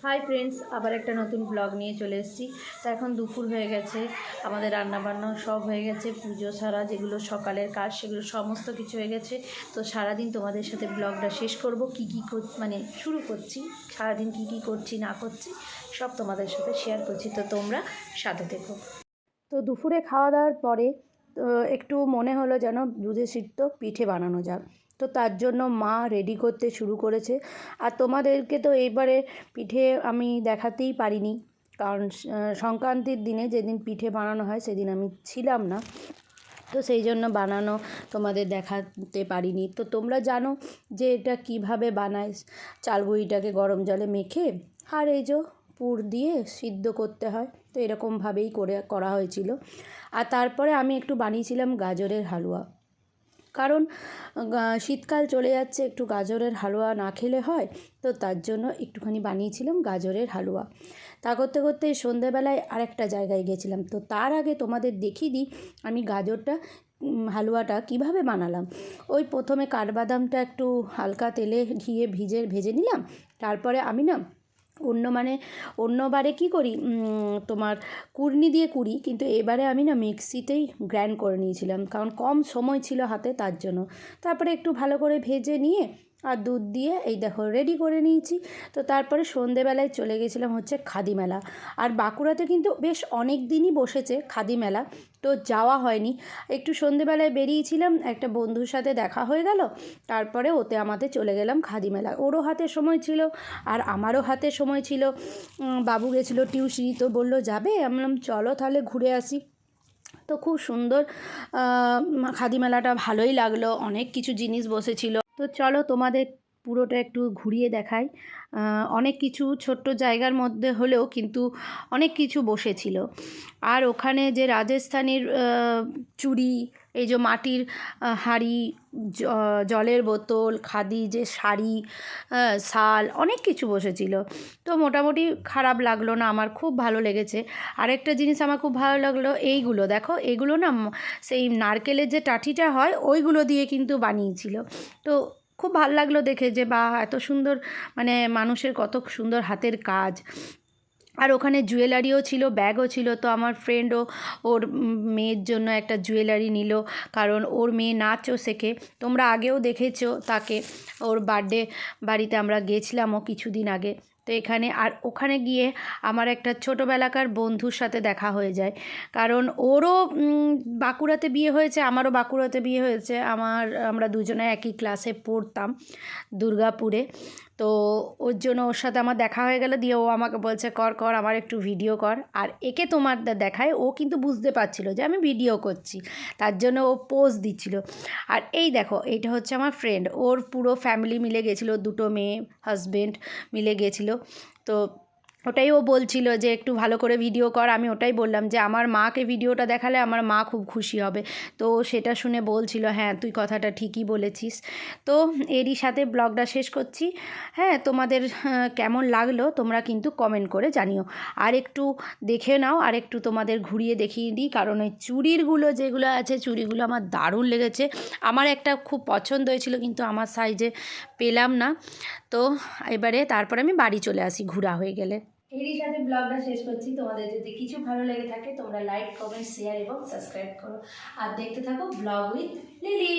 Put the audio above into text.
Hi friends, আবার একটা নতুন ব্লগ নিয়ে চলে এসেছি। তো এখন দুপুর হয়ে গেছে, আমাদের রান্নাবান্না সব হয়ে গেছে, পুজো ছাড়া যেগুলো সকালের কাজ সেগুলো সমস্ত কিছু হয়ে গেছে। তো সারাদিন তোমাদের সাথে ব্লগটা শেষ করব, কী মানে শুরু করছি, সারাদিন কী করছি না করছি সব তোমাদের সাথে শেয়ার করছি। তো তোমরা সাথে থেকো। তো দুপুরে খাওয়া দাওয়ার পরে একটু মনে হলো যেন দুধে সিদ্ধ পিঠে বানানো যাক। তো তার জন্য মা রেডি করতে শুরু করেছে। আর তোমাদেরকে তো এইবারে পিঠে আমি দেখাতেই পারিনি, কারণ সংক্রান্তির দিনে যেদিন পিঠে বানানো হয় সেদিন আমি ছিলাম না, তো সেই জন্য বানানো তোমাদের দেখাতে পারিনি। তো তোমরা জানো যে এটা কিভাবে বানায়। চাল গুঁড়িটাকে গরম জলে মেখে আর এই যে পুর দিয়ে সিদ্ধ করতে হয়, তো এরকমভাবেই করা হয়েছিল। আর তারপরে আমি একটু বানিয়েছিলাম গাজরের হালুয়া, কারণ শীতকাল চলে যাচ্ছে, একটু গাজরের হালুয়া না খেলে হয়। তো তার জন্য একটুখানি বানিয়েছিলাম গাজরের হালুয়া। তা করতে করতে সন্ধেবেলায় আরেকটা জায়গায় গেছিলাম। তো তার আগে তোমাদের দেখিয়ে দিই আমি হালুয়াটা কিভাবে বানালাম। ওই প্রথমে কাঠবাদামটা একটু হালকা তেলে ঘিয়ে ভেজে নিলাম। তারপরে আমি অন্যবারে কী করি, তোমার কুড়নি দিয়ে কুড়ি, কিন্তু এবারে আমি মিক্সিতেই গ্রাইন্ড করে নিয়েছিলাম, কারণ কম সময় ছিল হাতে, তার জন্য। তারপরে একটু ভালো করে ভেজে নিয়ে আর দুধ দিয়ে এই দেখো রেডি করে নিয়েছি। তো তারপরে সন্ধেবেলায় চলে গেছিলাম খাদি মেলা। আর বাঁকুড়াতে কিন্তু বেশ অনেক দিনই বসেছে খাদি মেলা, তো যাওয়া হয়নি। একটু সন্ধেবেলায় বেরিয়েছিলাম, একটা বন্ধুর সাথে দেখা হয়ে গেল, তারপরে ওতে আমাদের চলে গেলাম খাদি মেলা। ওরও হাতে সময় ছিল আর আমারও হাতে সময় ছিল। বাবু গেছিলো টিউশনি, তো বললো যাবে, আমি বললাম চলো তাহলে ঘুরে আসি। তো খুব সুন্দর খাদি মেলাটা, ভালোই লাগলো, অনেক কিছু জিনিস বসেছিল। তো চলো তোমাদের পুরোটা একটু ঘুরিয়ে দেখাই। অনেক কিছু ছোট্ট জায়গার মধ্যে হলেও কিন্তু অনেক কিছু বসেছিল। আর ওখানে যে রাজস্থানের চুড়ি, এই যে মাটির হাঁড়ি, জলের বোতল, খাদি যে শাড়ি, শাল, অনেক কিছু বসেছিল। তো মোটামুটি খারাপ লাগলো না, আমার খুব ভালো লেগেছে। আরেকটা জিনিস আমার খুব ভালো লাগলো, এইগুলো দেখো, এগুলো সেই নারকেলের যে টাঠিটা হয় ওইগুলো দিয়ে কিন্তু বানিয়েছিল। তো খুব ভালো লাগলো দেখে যে বাহ, এত সুন্দর, মানুষের কত সুন্দর হাতের কাজ। আর ওখানে জুয়েলারিও ছিল, ব্যাগও ছিল। তো আমার ফ্রেন্ডও ওর মেয়ের জন্য একটা জুয়েলারি নিল, কারণ ওর মেয়ে নাচও শেখে। তোমরা আগেও দেখেছো তাকে, ওর বার্থডে বাড়িতে আমরা গেছিলামও কিছুদিন আগে। তো ওখানে গিয়ে আমার একটা ছোটোবেলাকার বন্ধুর সাথে দেখা হয়ে যায়, কারণ ওরও বাঁকুড়াতে বিয়ে হয়েছে, আমারও বাঁকুড়াতে বিয়ে হয়েছে। আমরা দুজনে একই ক্লাসে পড়তাম দুর্গাপুরে। তো ওর জন্য ওর সাথে আমার দেখা হয়ে গেল, দিয়ে ও আমাকে বলছে কর আমার একটু ভিডিও কর। আর একে তোমার দেখায়, ও কিন্তু বুঝতে পারছিল যে আমি ভিডিও করছি, তার জন্য ও পোজ দিচ্ছিল। আর এই দেখো, এইটা হচ্ছে আমার ফ্রেন্ড, ওর পুরো ফ্যামিলি মিলে গেছিলো, দুটো মেয়ে, হাজব্যান্ড মিলে গেছিলো। তো ওটাই ও বলছিল যে একটু ভালো করে ভিডিও কর। আমি ওটাই বললাম যে আমার মাকে ভিডিওটা দেখালে আমার মা খুব খুশি হবে। তো সেটা শুনে বলছিল হ্যাঁ তুই কথাটা ঠিকই বলেছিস। তো এরই সাথে ব্লগটা শেষ করছি। হ্যাঁ, তোমাদের কেমন লাগলো তোমরা কিন্তু কমেন্ট করে জানিও। আর একটু দেখে নাও, আর একটু তোমাদের ঘুরিয়ে দেখিয়ে দিই, কারণ ওই চুড়িগুলো যেগুলো আছে, চুড়িগুলো আমার দারুণ লেগেছে। আমার একটা খুব পছন্দ হয়েছিল, কিন্তু আমার সাইজে পেলাম না। তো এবারে তারপর আমি বাড়ি চলে আসি ঘোরা হয়ে গেলে। এরই সাথে ব্লগটা শেষ করছি। তোমাদের যদি কিছু ভালো লেগে থাকে তোমরা লাইক, কমেন্ট, শেয়ার এবং সাবস্ক্রাইব করো। আর দেখতে থাকো ব্লগ উইথ লিলি।